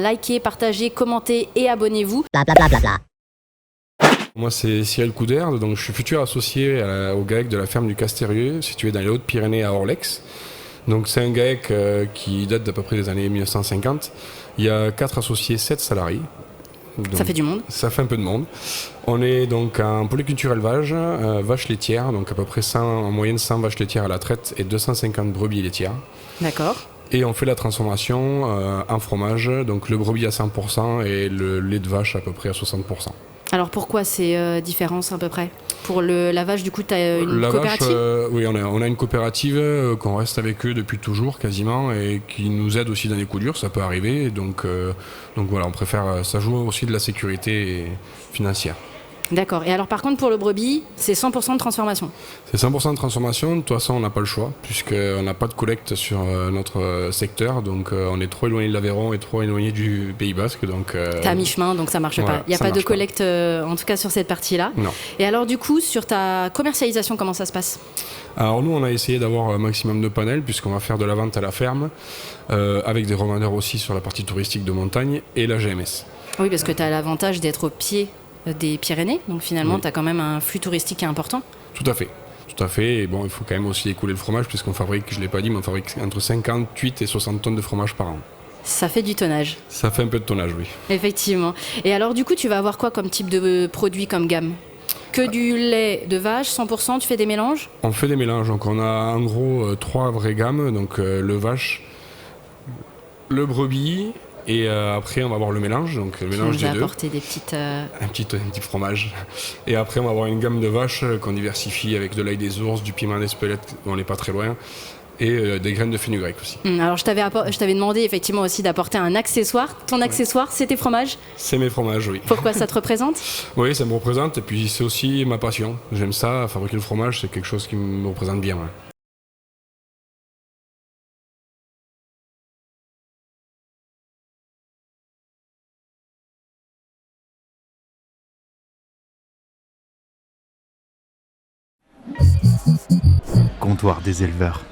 likez, partagez, commentez et abonnez-vous. Moi, c'est Cyril Couder, donc je suis futur associé au GAEC de la ferme du Castérieux, situé dans les Hautes-Pyrénées à Orlex. Donc c'est un GAEC qui date d'à peu près des années 1950. Il y a 4 associés, 7 salariés. Donc, Ça fait du monde. Ça fait un peu de monde. On est donc en polyculture élevage, vaches laitières, donc à peu près 100, en moyenne 100 vaches laitières à la traite et 250 brebis laitières. D'accord. Et on fait la transformation en fromage, donc le brebis à 100% et le lait de vache à peu près à 60%. Alors pourquoi ces différences à peu près? Pour la vache, du coup, tu as une coopérative? Oui, on a une coopérative qu'on reste avec eux depuis toujours quasiment et qui nous aide aussi dans les coups durs, ça peut arriver. Donc voilà, on préfère, ça joue aussi de la sécurité financière. D'accord. Et alors par contre, pour le brebis, c'est 100% de transformation? C'est 100% de transformation, de toute façon on n'a pas le choix, puisqu'on n'a pas de collecte sur notre secteur, donc on est trop éloigné de l'Aveyron et trop éloigné du Pays Basque. T'es à mi-chemin, donc ça marche pas. Il n'y a pas de collecte, en tout cas sur cette partie-là. Non. Et alors du coup, sur ta commercialisation, comment ça se passe? Alors nous, on a essayé d'avoir un maximum de panels, puisqu'on va faire de la vente à la ferme, avec des revendeurs aussi sur la partie touristique de montagne et la GMS. Oui, parce que tu as l'avantage d'être au pied des Pyrénées, donc finalement, tu as quand même un flux touristique qui est important. Tout à fait. Tout à fait. Et bon, il faut quand même aussi écouler le fromage, puisqu'on fabrique, je ne l'ai pas dit, mais on fabrique entre 58 et 60 tonnes de fromage par an. Ça fait du tonnage. Ça fait un peu de tonnage, oui. Effectivement. Et alors, du coup, tu vas avoir quoi comme type de produit, comme gamme? Que du lait de vache, 100%, tu fais des mélanges? On fait des mélanges. Donc, on a en gros 3 vraies gammes. Donc, le vache, le brebis. Et après, on va avoir le mélange, donc le mélange des deux. Tu nous as apporté des petites... Un petit fromage. Et après, on va avoir une gamme de vaches qu'on diversifie avec de l'ail des ours, du piment d'Espelette, où on n'est pas très loin, et des graines de fenugrec aussi. Alors, je t'avais demandé effectivement aussi d'apporter un accessoire. Ton accessoire, c'est tes fromages? C'est mes fromages, oui. Pourquoi ça te représente? Oui, ça me représente, et puis c'est aussi ma passion. J'aime ça, fabriquer le fromage, c'est quelque chose qui me représente bien. Ouais. Comptoir des éleveurs.